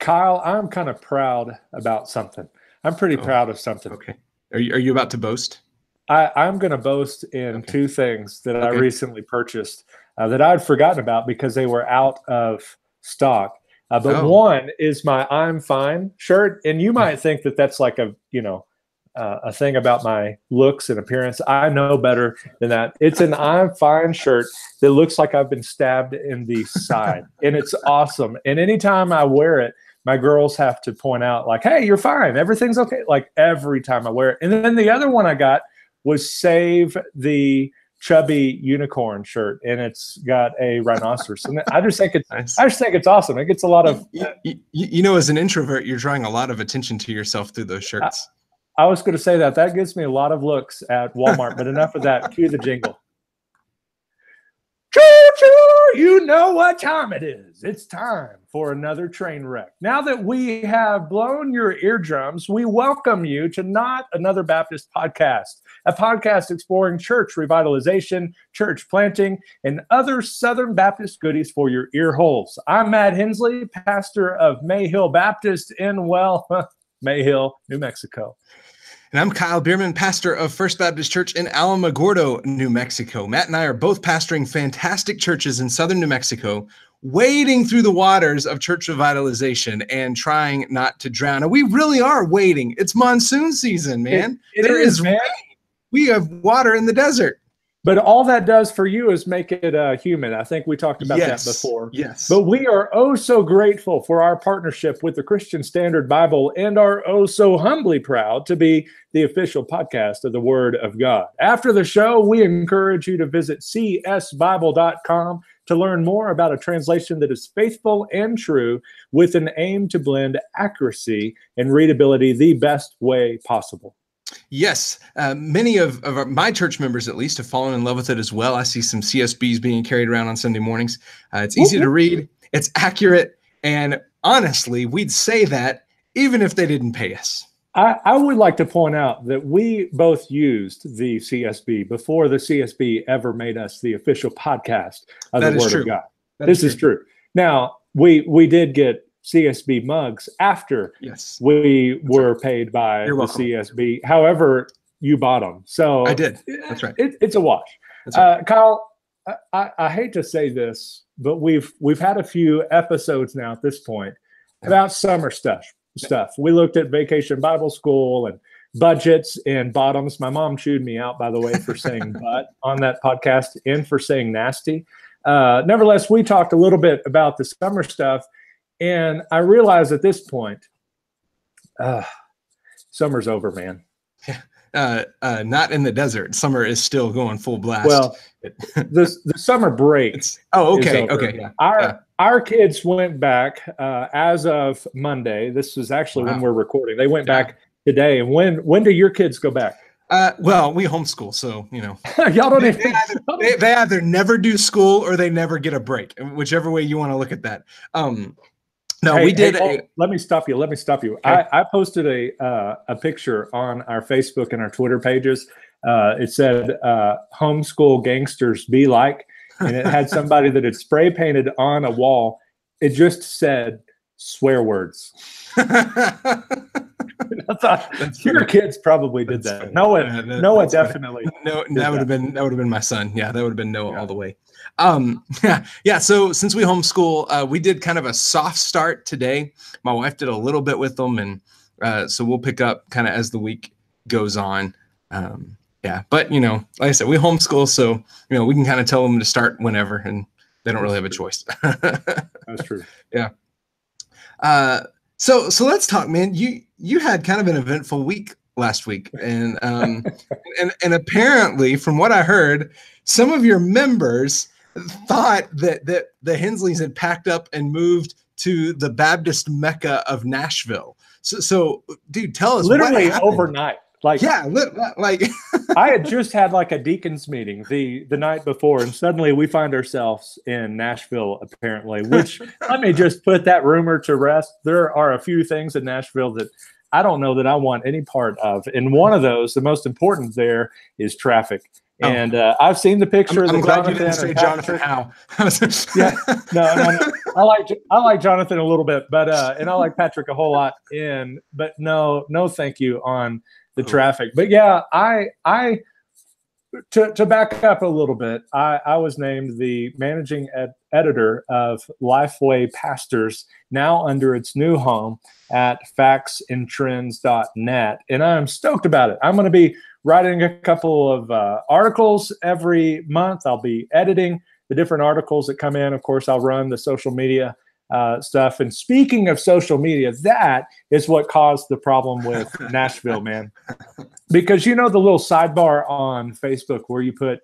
Kyle, I'm kind of proud about something. I'm pretty proud of something. Okay. Are you about to boast? I'm going to boast in two things that I recently purchased that I'd forgotten about because they were out of stock. But one is my "I'm Fine" shirt, and you might think that that's like a thing about my looks and appearance. I know better than that. It's an "I'm Fine" shirt that looks like I've been stabbed in the side, and it's awesome. And anytime I wear it, my girls have to point out, like, "Hey, you're fine. Everything's okay." Like every time I wear it. And then the other one I got was "Save the Chubby Unicorn" shirt, and it's got a rhinoceros. And I just think it's nice. I just think it's awesome. It gets a lot of as an introvert, you're drawing a lot of attention to yourself through those shirts. I was going to say that gives me a lot of looks at Walmart, but enough of that. Cue the jingle. Choo-choo, you know what time it is. It's time for another train wreck. Now that we have blown your eardrums, we welcome you to Not Another Baptist Podcast, a podcast exploring church revitalization, church planting, and other Southern Baptist goodies for your ear holes. I'm Matt Hensley, pastor of Mayhill Baptist in, Mayhill, New Mexico. And I'm Kyle Bierman, pastor of First Baptist Church in Alamogordo, New Mexico. Matt and I are both pastoring fantastic churches in southern New Mexico, wading through the waters of church revitalization and trying not to drown. And we really are wading. It's monsoon season, man. There is rain. We have water in the desert. But all that does for you is make it human. I think we talked about that before. Yes. But we are oh so grateful for our partnership with the Christian Standard Bible and are oh so humbly proud to be the official podcast of the Word of God. After the show, we encourage you to visit csbible.com to learn more about a translation that is faithful and true with an aim to blend accuracy and readability the best way possible. Yes, many of my church members, at least, have fallen in love with it as well. I see some CSBs being carried around on Sunday mornings. It's easy to read. It's accurate. And honestly, we'd say that even if they didn't pay us. I would like to point out that we both used the CSB before the CSB ever made us the official podcast of the Word of God. This is true. Now, we did get CSB mugs after we were paid by the CSB. However, you bought them. So I did. That's right. It's a wash. Right. Kyle, I hate to say this, but we've had a few episodes now at this point about summer stuff. We looked at Vacation Bible School and budgets and bottoms. My mom chewed me out, by the way, for saying butt on that podcast and for saying nasty. Nevertheless, we talked a little bit about the summer stuff. And I realize at this point, summer's over, man. Not in the desert. Summer is still going full blast. Well, the summer break. Okay. Our kids went back as of Monday. This is actually when we're recording. They went back today. And when do your kids go back? Well, we homeschool, so y'all don't they either never do school or they never get a break, whichever way you want to look at that. Let me stop you. Okay. I posted a picture on our Facebook and our Twitter pages. It said, "Homeschool gangsters be like," and it had somebody that had spray painted on a wall. It just said swear words. I thought your kids probably did that. Funny. Noah definitely. No, that would have been my son. Yeah, that would have been Noah all the way. So since we homeschool, we did kind of a soft start today. My wife did a little bit with them, and so we'll pick up kind of as the week goes on. But like I said, we homeschool, so we can kind of tell them to start whenever, and they don't really have a choice. That's true. Yeah. So let's talk, man. You had kind of an eventful week last week, and and apparently, from what I heard, some of your members thought that the Hensleys had packed up and moved to the Baptist Mecca of Nashville. So dude, tell us. Literally overnight. I had just had like a deacons meeting the night before, and suddenly we find ourselves in Nashville, apparently, which let me just put that rumor to rest. There are a few things in Nashville that I don't know that I want any part of. And one of those, the most important there, is traffic. And I've seen the picture. I'm glad you didn't say Jonathan Howe. No. I like Jonathan a little bit, but and I like Patrick a whole lot. But no, thank you on the traffic. But yeah, to back up a little bit, I was named the managing editor of Lifeway Pastors, now under its new home at factsandtrends.net. And I'm stoked about it. I'm going to be writing a couple of articles every month. I'll be editing the different articles that come in. Of course, I'll run the social media stuff. And speaking of social media, that is what caused the problem with Nashville, man. Because the little sidebar on Facebook where you put,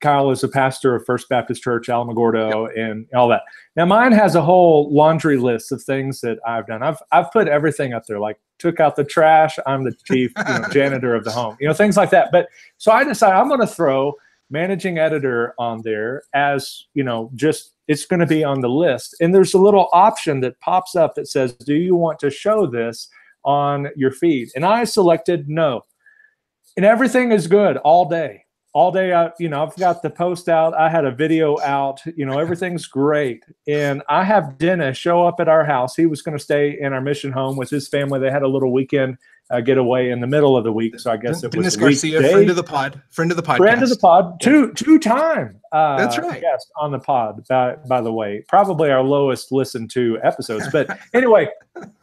Kyle is a pastor of First Baptist Church, Alamogordo, and all that. Now, mine has a whole laundry list of things that I've done. I've put everything up there, like took out the trash. I'm the chief janitor of the home, things like that. But so I decided I'm going to throw managing editor on there as, just it's going to be on the list. And there's a little option that pops up that says, do you want to show this on your feed? And I selected no. And everything is good all day. All day, I've got the post out. I had a video out. Everything's great. And I have Dennis show up at our house. He was going to stay in our mission home with his family. They had a little weekend getaway in the middle of the week. So I guess it Dennis was Garcia, friend of the pod, friend of the podcast. Friend of the pod, two-time That's right. guest on the pod, by the way. Probably our lowest listened to episodes. But anyway,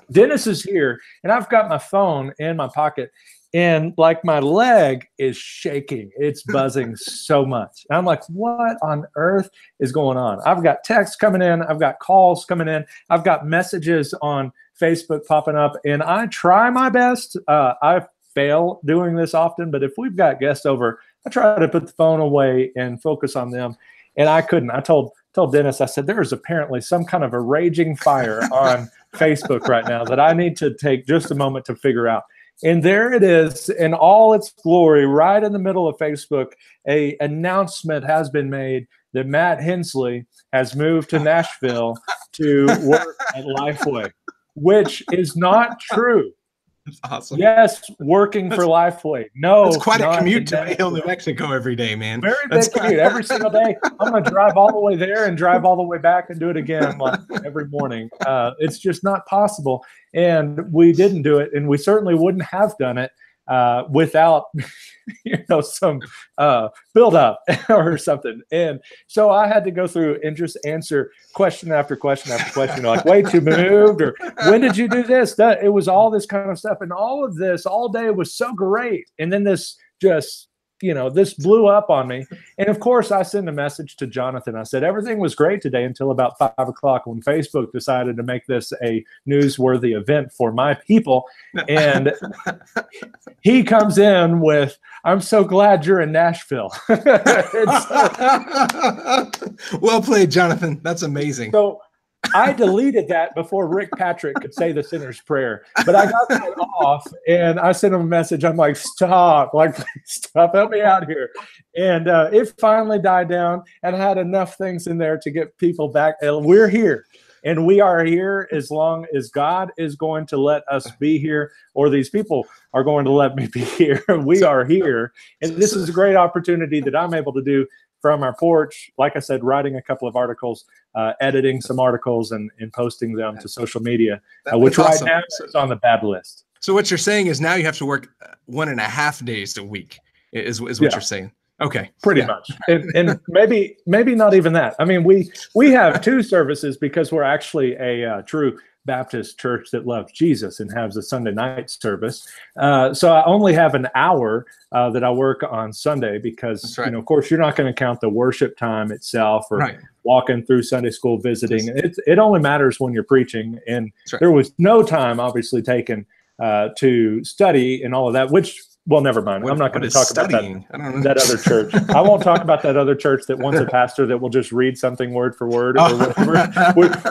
Dennis is here, and I've got my phone in my pocket. And like my leg is shaking. It's buzzing so much. And I'm like, what on earth is going on? I've got texts coming in. I've got calls coming in. I've got messages on Facebook popping up. And I try my best. I fail doing this often. But if we've got guests over, I try to put the phone away and focus on them. And I couldn't. I told Dennis, I said, there is apparently some kind of a raging fire on Facebook right now that I need to take just a moment to figure out. And there it is in all its glory, right in the middle of Facebook. A announcement has been made that Matt Hensley has moved to Nashville to work at Lifeway, which is not true. That's awesome. Yes, working for Lifeway. No, it's quite a commute to Hill, New Mexico every day, man. Very big commute every single day. I'm going to drive all the way there and drive all the way back and do it again every morning. It's just not possible. And we didn't do it, and we certainly wouldn't have done it without, some build-up or something. And so I had to go through and just answer question after question after question, like, wait, you moved, or when did you do this? It was all this kind of stuff, and all of this all day was so great. And then this just this blew up on me. And of course, I sent a message to Jonathan. I said, everything was great today until about 5 o'clock when Facebook decided to make this a newsworthy event for my people. And he comes in with, I'm so glad you're in Nashville. Well played, Jonathan. That's amazing. So I deleted that before Rick Patrick could say the sinner's prayer, but I got that off and I sent him a message. I'm like, stop, please stop, help me out here. And it finally died down and I had enough things in there to get people back. We're here, and we are here as long as God is going to let us be here, or these people are going to let me be here. We are here. And this is a great opportunity that I'm able to do from our porch, like I said, writing a couple of articles, editing some articles, and posting them to social media, which right now is on the bad list. So what you're saying is now you have to work 1.5 days a week, is what you're saying. Okay. Pretty much. And maybe not even that. I mean, we have 2 services because we're actually a true Baptist church that loves Jesus and has a Sunday night service. So I only have an hour that I work on Sunday because, of course, you're not going to count the worship time itself or walking through Sunday school visiting. It only matters when you're preaching. And there was no time, obviously, taken to study and all of that, which, well, never mind. I'm not going to talk about that other church. I won't talk about that other church that wants a pastor that will just read something word for word or whatever.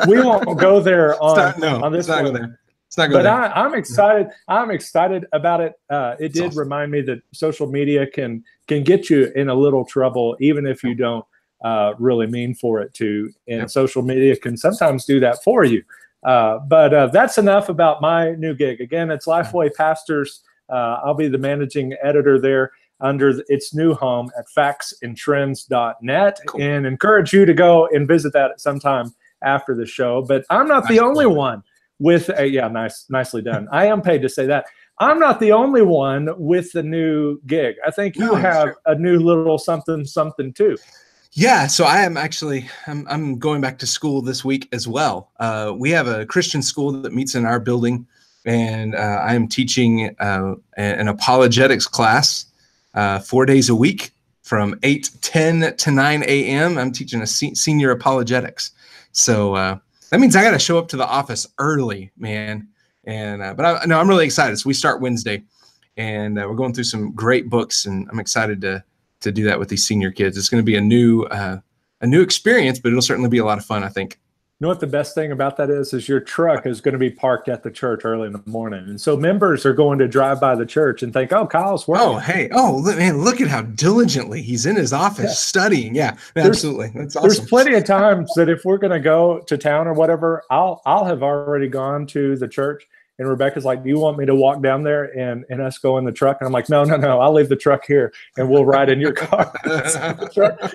We won't go there on this one. But I'm excited. I'm excited about it. It did remind me that social media can get you in a little trouble, even if you don't really mean for it to. And social media can sometimes do that for you. But that's enough about my new gig. Again, it's Lifeway Pastors. I'll be the managing editor there under its new home at factsandtrends.net, and encourage you to go and visit that at some time after the show. But I'm not the only one with a, yeah, nicely done. I am paid to say that. I'm not the only one with the new gig. I think you have a new little something too. Yeah, so I am actually, I'm going back to school this week as well. We have a Christian school that meets in our building, and I am teaching an apologetics class 4 days a week from 8:10 to 9 a.m. I'm teaching a senior apologetics. So that means I got to show up to the office early, man. And I'm really excited. So we start Wednesday, and we're going through some great books, and I'm excited to do that with these senior kids. It's going to be a new experience, but it'll certainly be a lot of fun, I think. You know what the best thing about that is your truck is going to be parked at the church early in the morning. And so members are going to drive by the church and think, oh, Kyle's working. Oh, hey. Oh, man, look at how diligently he's in his office studying. Yeah, absolutely. That's awesome. There's plenty of times that if we're going to go to town or whatever, I'll have already gone to the church. And Rebecca's like, do you want me to walk down there and us go in the truck? And I'm like, no, I'll leave the truck here and we'll ride in your car. So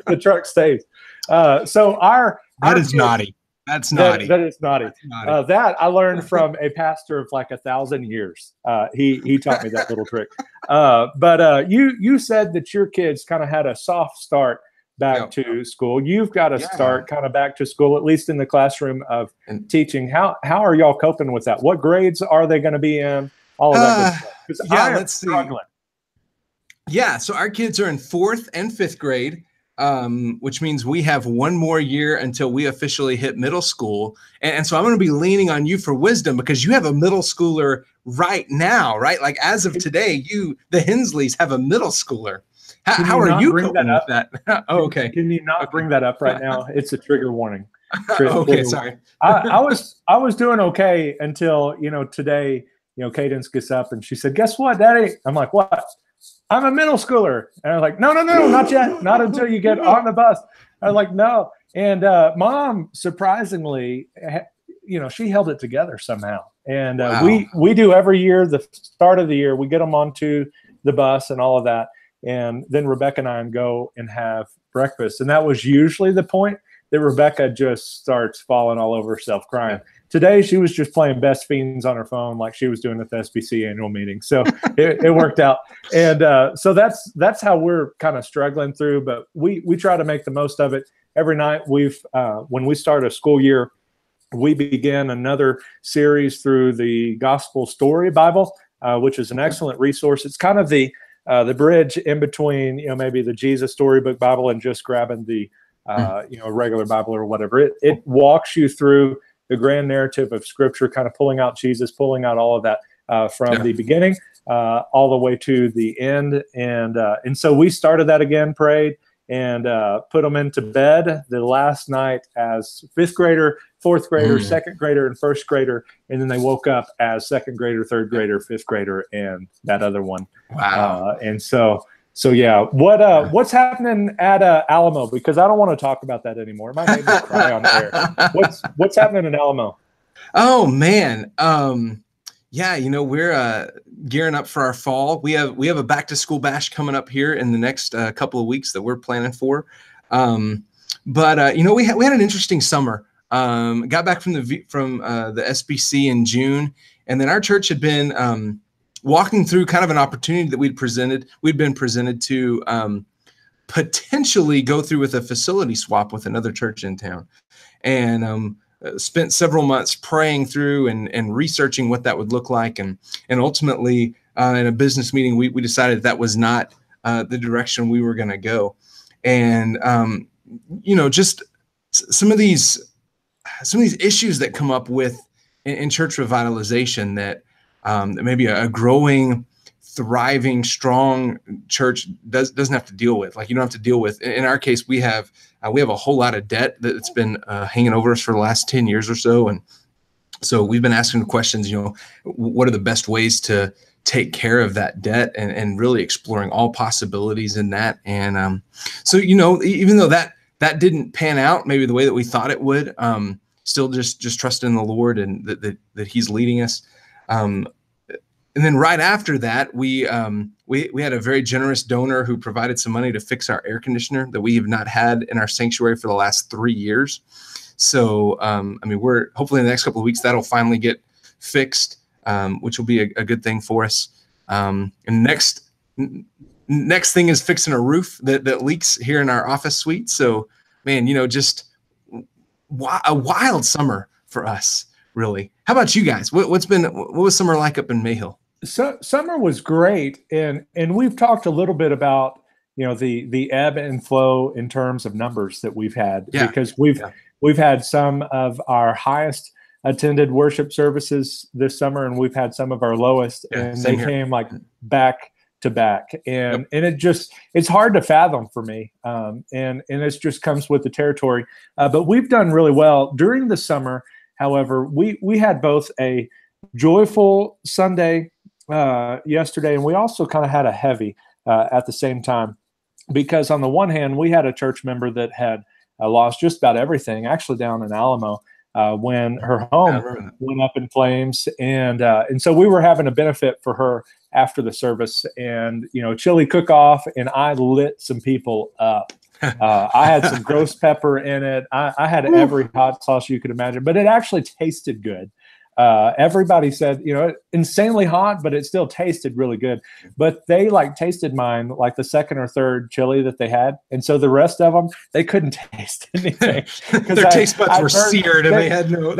the truck stays. That is naughty. That's naughty. That is naughty. That I learned from a pastor of like 1,000 years. He taught me that little trick. But you said that your kids kind of had a soft start back to school. You've got to start kind of back to school, at least in the classroom of teaching. How are y'all coping with that? What grades are they going to be in? All of that good stuff. Let's see. Yeah, so our kids are in 4th and 5th grade. Which means we have one more year until we officially hit middle school. And so I'm going to be leaning on you for wisdom, because you have a middle schooler right now, right? Like as of today, the Hensleys have a middle schooler. How are you coping with that? Oh, okay. Can you not bring that up right now? It's a trigger warning. Okay, sorry. I was doing okay until, today, Cadence gets up and she said, guess what, Daddy? I'm like, what? I'm a middle schooler. And I was like, no, not yet. Not until you get on the bus. I was like, no. And Mom, surprisingly, she held it together somehow. And we do every year, the start of the year, we get them onto the bus and all of that. And then Rebecca and I go and have breakfast. And that was usually the point that Rebecca just starts falling all over herself, crying. Today, she was just playing Best Fiends on her phone like she was doing at the SBC annual meeting. So it worked out. And so that's how we're kind of struggling through. But we try to make the most of it. Every night when we start a school year, we begin another series through the Gospel Story Bible, which is an excellent resource. It's kind of the bridge in between, maybe the Jesus Storybook Bible and just grabbing the, regular Bible or whatever. It walks you through the grand narrative of Scripture, kind of pulling out Jesus, pulling out all of that from the beginning all the way to the end. And so we started that again, prayed, and put them into bed the last night as 5th grader, 4th grader, 2nd grader, and 1st grader. And then they woke up as 2nd grader, 3rd grader, 5th grader, and that other one. Wow. And so yeah, what's happening at Alamo? Because I don't want to talk about that anymore. It might make me cry on air. What's happening in Alamo? Oh man, we're gearing up for our fall. We have a back to school bash coming up here in the next couple of weeks that we're planning for. But we had an interesting summer. Got back from the SBC in June, and then our church had been walking through kind of an opportunity that we'd been presented to potentially go through with a facility swap with another church in town, and spent several months praying through and researching what that would look like, and ultimately in a business meeting we decided that was not the direction we were going to go, and just some of these issues that come up with in church revitalization that maybe a growing, thriving, strong church doesn't have to deal with. Like, you don't have to deal with. In our case, we have a whole lot of debt that's been hanging over us for the last 10 years or so, and so we've been asking the questions. What are the best ways to take care of that debt, and really exploring all possibilities in that. And so even though that didn't pan out maybe the way that we thought it would, still just trusting in the Lord and that He's leading us. And then right after that, we had a very generous donor who provided some money to fix our air conditioner that we have not had in our sanctuary for the last 3 years. So, I mean, we're hopefully in the next couple of weeks that'll finally get fixed, which will be a good thing for us. And next thing is fixing a roof that leaks here in our office suite. So, man, just a wild summer for us, really. How about you guys? What was summer like up in Mayhill? So summer was great, and we've talked a little bit about the ebb and flow in terms of numbers that we've had, because we've had some of our highest attended worship services this summer, and we've had some of our lowest, and they came like back to back, and it's hard to fathom for me, and it just comes with the territory. But we've done really well during the summer. However, we had both a joyful Sunday yesterday, and we also kind of had a heavy at the same time, because on the one hand, we had a church member that had lost just about everything, actually down in Alamo, when her home went up in flames, and so we were having a benefit for her after the service, and chili cook-off, and I lit some people up. I had some ghost pepper in it. I had every hot sauce you could imagine, but it actually tasted good. Everybody said, insanely hot, but it still tasted really good. But they tasted mine like the second or third chili that they had. And so the rest of them, they couldn't taste anything. Their taste buds were seared, and they had no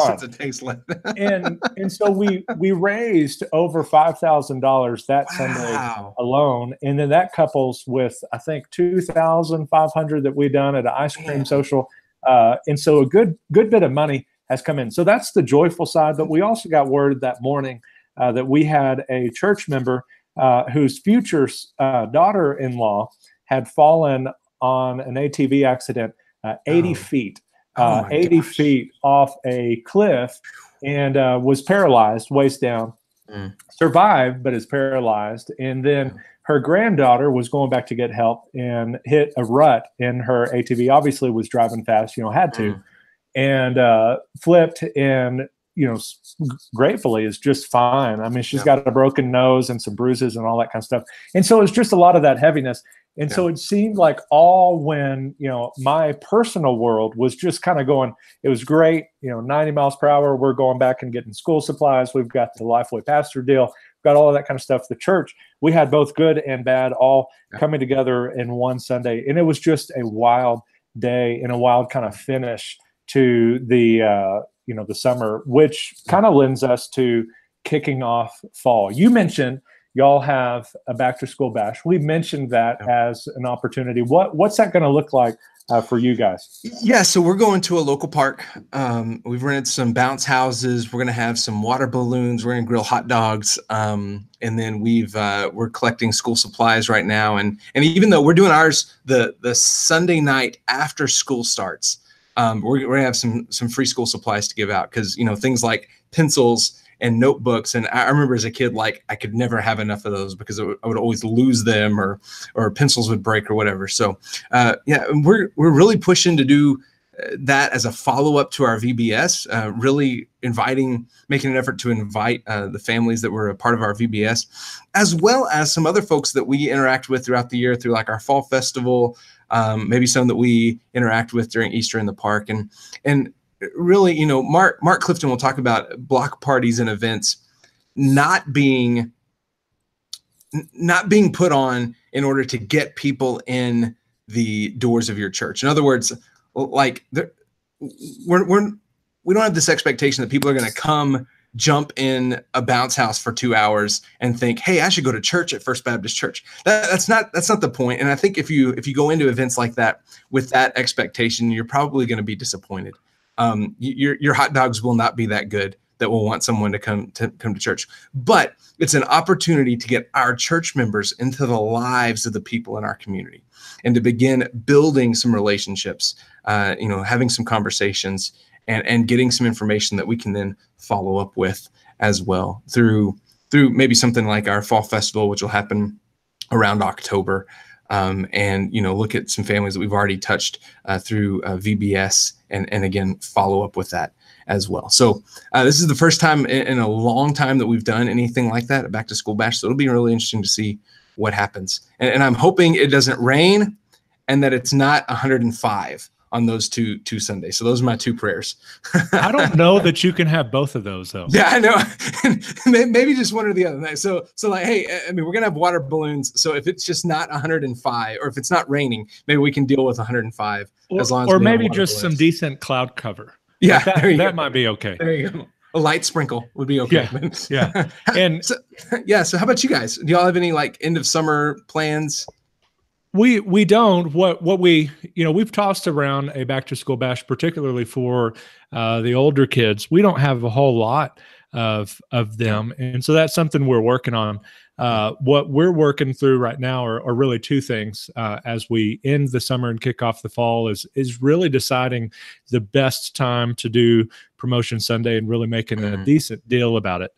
sense of taste left. and so we raised over $5,000 that Sunday alone. And then that couples with, I think, $2,500 that we done at an ice cream social. And so a good bit of money has come in. So that's the joyful side. But we also got word that morning that we had a church member whose future daughter-in-law had fallen on an ATV accident 80 feet, 80 feet off a cliff, and was paralyzed, waist down. Survived, but is paralyzed. And then her granddaughter was going back to get help and hit a rut in her ATV. Obviously was driving fast, had to. And flipped, and gratefully is just fine. I mean, she's got a broken nose and some bruises and all that kind of stuff. And so it's just a lot of that heaviness. And so it seemed like all when my personal world was just kind of going, it was great, 90 miles per hour. We're going back and getting school supplies. We've got the Lifeway pastor deal. We've got all of that kind of stuff. The church, we had both good and bad all coming together in one Sunday. And it was just a wild day and a wild kind of finish to the the summer, which kind of lends us to kicking off fall. You mentioned y'all have a back to school bash. We mentioned that as an opportunity. What's that going to look like for you guys? Yeah, so we're going to a local park. We've rented some bounce houses. We're going to have some water balloons. We're going to grill hot dogs, and then we're collecting school supplies right now. And even though we're doing ours the Sunday night after school starts. We're going to have some free school supplies to give out, because, things like pencils and notebooks. And I remember as a kid, I could never have enough of those, because I would always lose them, or pencils would break or whatever. So, we're really pushing to do that as a follow-up to our VBS, really making an effort to invite the families that were a part of our VBS, as well as some other folks that we interact with throughout the year through our fall festival, maybe some that we interact with during Easter in the park. And really, Mark Clifton will talk about block parties and events not being put on in order to get people in the doors of your church. In other words, we don't have this expectation that people are going to come jump in a bounce house for 2 hours and think, hey, I should go to church at First Baptist Church. That's not the point. And I think if you go into events like that with that expectation, you're probably going to be disappointed. Your hot dogs will not be that good that will want someone to come to church. But it's an opportunity to get our church members into the lives of the people in our community, and to begin building some relationships, having some conversations, and getting some information that we can then follow up with as well through maybe something like our fall festival, which will happen around October, and look at some families that we've already touched through VBS, and again follow up with that as well. So this is the first time in a long time that we've done anything like that, a back to school bash. So it'll be really interesting to see what happens. And I'm hoping it doesn't rain, and that it's not 105 on those two Sundays. So those are my two prayers. I don't know that you can have both of those though. Yeah, I know. Maybe just one or the other. So like, hey, I mean, we're gonna have water balloons. So if it's just not 105, or if it's not raining, maybe we can deal with 105 as long as. Or maybe just some decent cloud cover. Yeah, like that might be okay. There you go. A light sprinkle would be okay. Yeah. And so how about you guys? Do y'all have any like end of summer plans? We don't. What we, we've tossed around a back to school bash, particularly for the older kids. We don't have a whole lot of them, and so that's something we're working on. What we're working through right now are really two things as we end the summer and kick off the fall is really deciding the best time to do Promotion Sunday and really making a decent deal about it.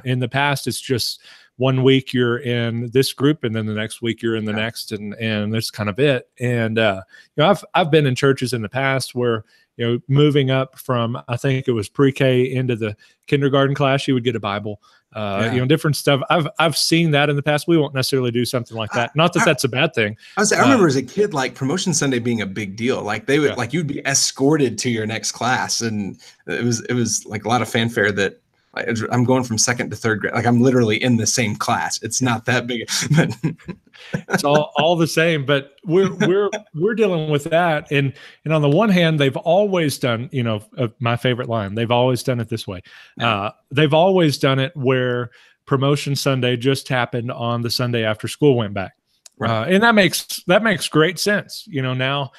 In the past, it's just 1 week you're in this group and then the next week you're in the next, and that's kind of it. And I've been in churches in the past where moving up from, I think it was pre-K into the kindergarten class, you would get a Bible, different stuff. I've seen that in the past. We won't necessarily do something like that. Not that that's a bad thing. I remember as a kid, like Promotion Sunday being a big deal. Like they would, like you'd be escorted to your next class, and it was like a lot of fanfare that. I'm going from second to third grade. Like I'm literally in the same class. It's not that big. But it's all the same. But we're dealing with that. And on the one hand, they've always done, my favorite line. They've always done it this way. They've always done it where Promotion Sunday just happened on the Sunday after school went back, and that makes great sense. Now.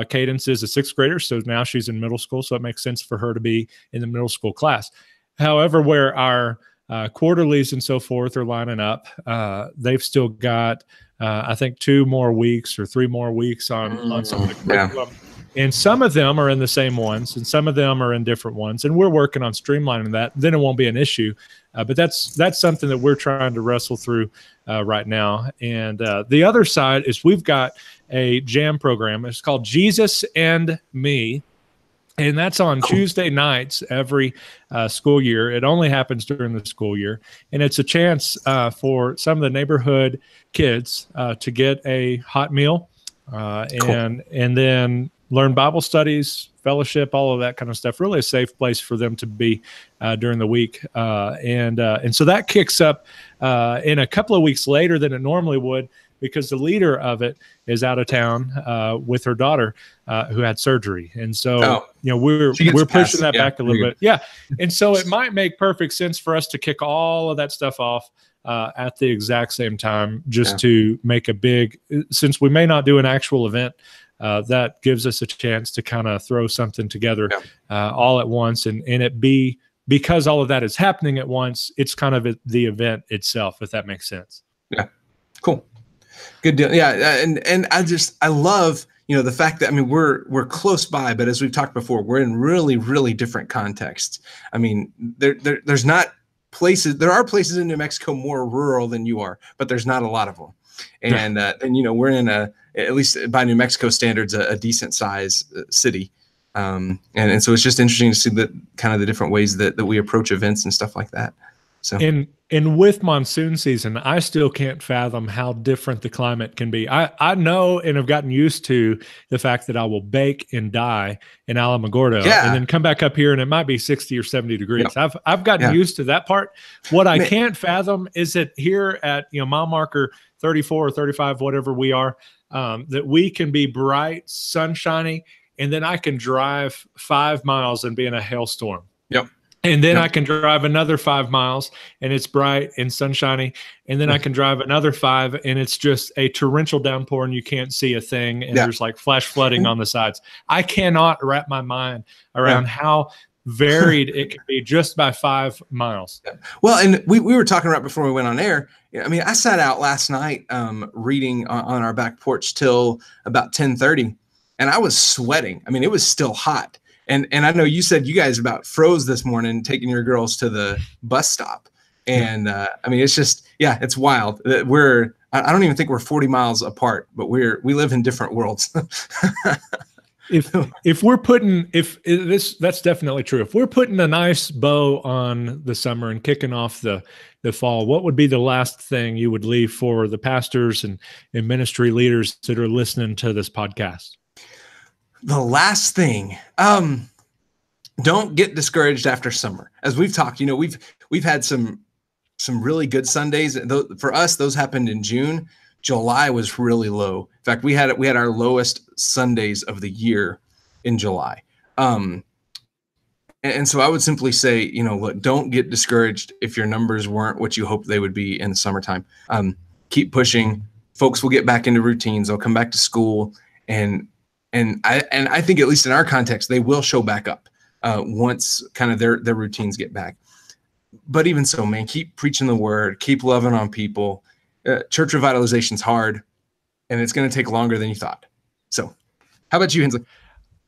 Cadence is a sixth grader, so now she's in middle school, so it makes sense for her to be in the middle school class. However, where our quarterlies and so forth are lining up, they've still got, I think, 2 more weeks or 3 more weeks on some of the curriculum. And some of them are in the same ones, and some of them are in different ones. And we're working on streamlining that. Then it won't be an issue. But that's something that we're trying to wrestle through right now. And the other side is we've got a jam program. It's called Jesus and Me. And that's on Tuesday nights every school year. It only happens during the school year. And it's a chance for some of the neighborhood kids to get a hot meal and then learn Bible studies, fellowship, all of that kind of stuff. Really a safe place for them to be during the week. And so that kicks up in a couple of weeks later than it normally would, because the leader of it is out of town with her daughter who had surgery. And so, we're pushing that back a little bit. Yeah. And so it might make perfect sense for us to kick all of that stuff off at the exact same time, just to make a big, since we may not do an actual event, that gives us a chance to kind of throw something together all at once, and it be, because all of that is happening at once, it's kind of the event itself, if that makes sense. Yeah. Cool. Good deal. Yeah. And I love, the fact that, I mean, we're close by, but as we've talked before, we're in really, really different contexts. I mean, there's not places, there are places in New Mexico more rural than you are, but there's not a lot of them. And we're in at least by New Mexico standards, a decent size city. And so it's just interesting to see the kind of the different ways that we approach events and stuff like that. So and with monsoon season, I still can't fathom how different the climate can be. I know and have gotten used to the fact that I will bake and die in Alamogordo and then come back up here and it might be 60 or 70 degrees. I've gotten used to that part. What I can't fathom is that here at mile marker 34 or 35, whatever we are, that we can be bright, sunshiny, and then I can drive 5 miles and be in a hailstorm. Yep. And then I can drive another 5 miles and it's bright and sunshiny. And then I can drive another 5 and it's just a torrential downpour and you can't see a thing. And there's like flash flooding on the sides. I cannot wrap my mind around how varied it can be just by 5 miles. Well, and we were talking right before we went on air. I mean, I sat out last night reading on our back porch till about 10:30 and I was sweating. I mean, it was still hot. And I know you said you guys about froze this morning taking your girls to the bus stop. And I mean, it's just, it's wild that I don't even think we're 40 miles apart, but we live in different worlds. If we're putting, that's definitely true. If we're putting a nice bow on the summer and kicking off the fall, what would be the last thing you would leave for the pastors and ministry leaders that are listening to this podcast? The last thing, don't get discouraged after summer. As we've talked, we've had some really good Sundays. For us, those happened in June. July was really low. In fact, we had our lowest Sundays of the year in July. And so I would simply say, look, don't get discouraged if your numbers weren't what you hoped they would be in the summertime. Keep pushing. Folks will get back into routines. They'll come back to school, and I think, at least in our context, they will show back up once kind of their routines get back. But even so, man, keep preaching the word. Keep loving on people. Church revitalization is hard, and it's going to take longer than you thought. So, how about you, Hensley?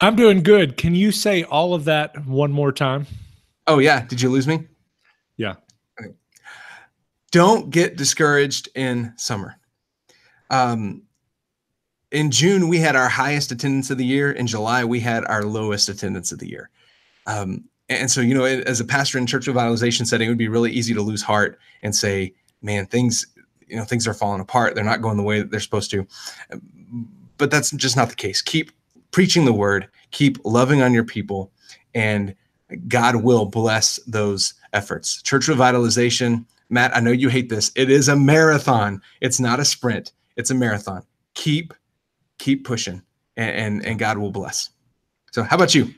I'm doing good. Can you say all of that one more time? Oh, yeah. Did you lose me? Yeah. Okay. Don't get discouraged in summer. In June, we had our highest attendance of the year. In July, we had our lowest attendance of the year. And so, as a pastor in church revitalization setting, it would be really easy to lose heart and say, man, things are falling apart. They're not going the way that they're supposed to. But that's just not the case. Keep preaching the word, keep loving on your people, and God will bless those efforts. Church revitalization, Matt, I know you hate this. It is a marathon. It's not a sprint. It's a marathon. Keep pushing, and God will bless. So how about you?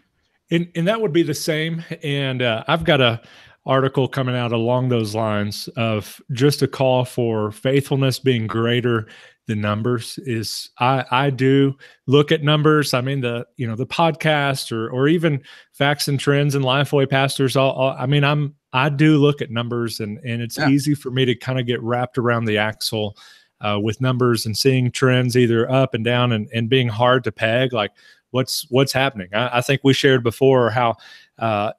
And that would be the same. And I've got a article coming out along those lines of just a call for faithfulness being greater than numbers. Is I do look at numbers. I mean, the podcast or even Facts and Trends and Lifeway Pastors. I do look at numbers, and it's easy for me to kind of get wrapped around the axle with numbers and seeing trends either up and down and being hard to peg, like what's happening. I think we shared before how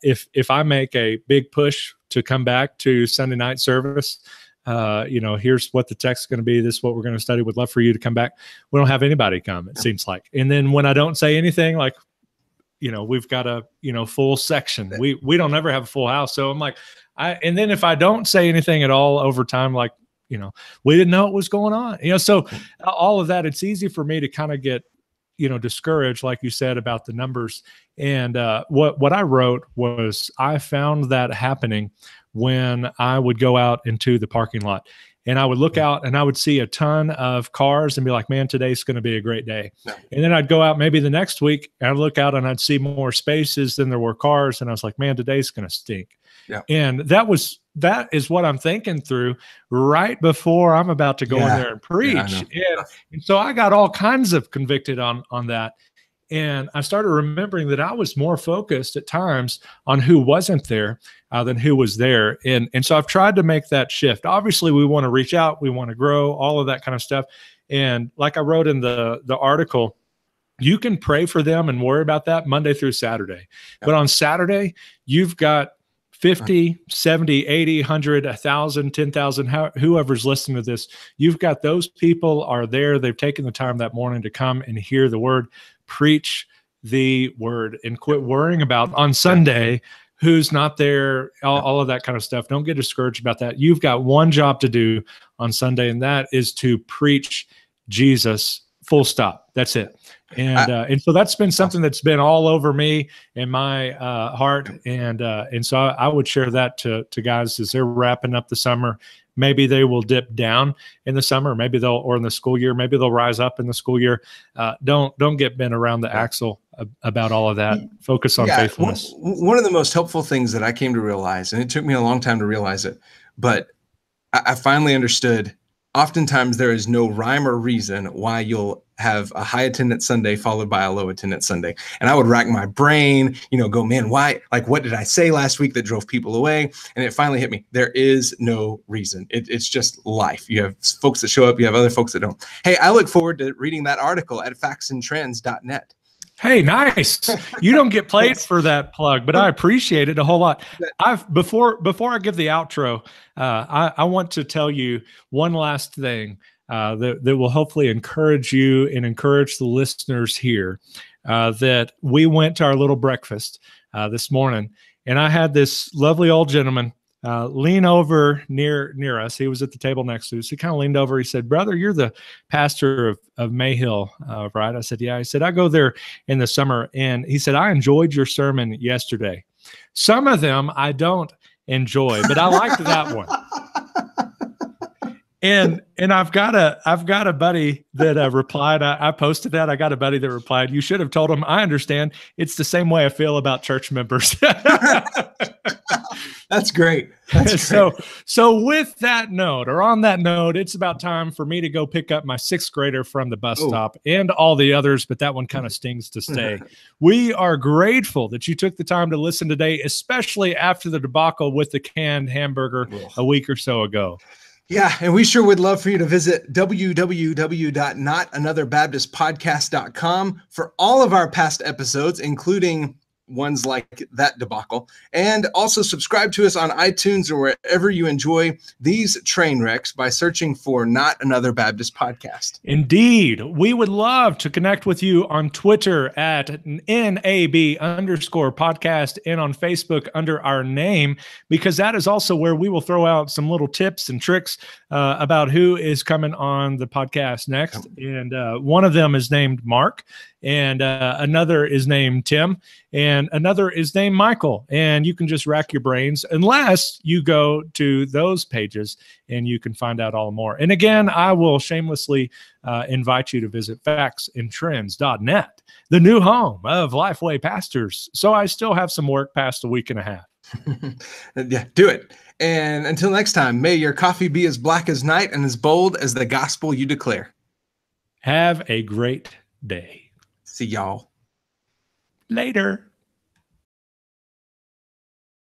if I make a big push to come back to Sunday night service, here's what the text is going to be. This is what we're going to study. Would love for you to come back. We don't have anybody come, it seems like. And then when I don't say anything, like, we've got a, full section. We don't ever have a full house. So I'm like, and then if I don't say anything at all over time, like, we didn't know what was going on, so all of that, it's easy for me to kind of get, discouraged, like you said, about the numbers. And what I wrote was, I found that happening when I would go out into the parking lot and I would look out and I would see a ton of cars and be like, man, today's going to be a great day. Yeah. And then I'd go out maybe the next week and I'd look out and I'd see more spaces than there were cars. And I was like, man, today's going to stink. Yeah. And that is what I'm thinking through right before I'm about to go in there and preach. And so I got all kinds of convicted on that. And I started remembering that I was more focused at times on who wasn't there than who was there. And so I've tried to make that shift. Obviously, we want to reach out. We want to grow, all of that kind of stuff. And like I wrote in the article, you can pray for them and worry about that Monday through Saturday. But on Saturday, you've got 50, 70, 80, 100, 1,000, 10,000, whoever's listening to this, you've got those people are there. They've taken the time that morning to come and hear the word. Preach the word and quit worrying about on Sunday who's not there, all of that kind of stuff. Don't get discouraged about that. You've got one job to do on Sunday, and that is to preach Jesus, full stop. That's it. And so that's been something that's been all over me and my heart. And so I would share that to guys as they're wrapping up the summer. Maybe they will dip down in the summer, or in the school year, maybe they'll rise up in the school year. Don't get bent around the axle about all of that. Focus on faithfulness. One of the most helpful things that I came to realize, and it took me a long time to realize it, but I finally understood, oftentimes there is no rhyme or reason why you'll have a high attendance Sunday followed by a low attendance Sunday. And I would rack my brain, go, man, why? Like, what did I say last week that drove people away? And it finally hit me. There is no reason. It's just life. You have folks that show up. You have other folks that don't. Hey, I look forward to reading that article at factsandtrends.net. Hey, nice. You don't get paid for that plug, but I appreciate it a whole lot. Before I give the outro, I want to tell you one last thing that will hopefully encourage you and encourage the listeners here. That we went to our little breakfast this morning, and I had this lovely old gentleman lean over near us. He was at the table next to us. He kind of leaned over. He said, "Brother, you're the pastor of Mayhill, right?" I said, "Yeah." He said, "I go there in the summer." And he said, "I enjoyed your sermon yesterday. Some of them I don't enjoy, but I liked that one." And I've got a buddy that replied. I posted that. I got a buddy that replied, "You should have told him I understand. It's the same way I feel about church members." That's great. That's great. So with that note, or on that note, it's about time for me to go pick up my 6th grader from the bus stop and all the others, but that one kind of stings to stay. We are grateful that you took the time to listen today, especially after the debacle with the canned hamburger a week or so ago. Yeah, and we sure would love for you to visit www.notanother.baptistpodcast.com for all of our past episodes, including ones like that debacle, and also subscribe to us on iTunes or wherever you enjoy these train wrecks by searching for Not Another Baptist Podcast. Indeed. We would love to connect with you on Twitter at NAB_podcast and on Facebook under our name, because that is also where we will throw out some little tips and tricks about who is coming on the podcast next. And one of them is named Mark, and another is named Tim, and another is named Michael. And you can just rack your brains unless you go to those pages and you can find out all more. And again, I will shamelessly invite you to visit factsandtrends.net, the new home of Lifeway pastors. So I still have some work past a week and a half. Yeah, do it. And until next time, may your coffee be as black as night and as bold as the gospel you declare. Have a great day. See y'all later.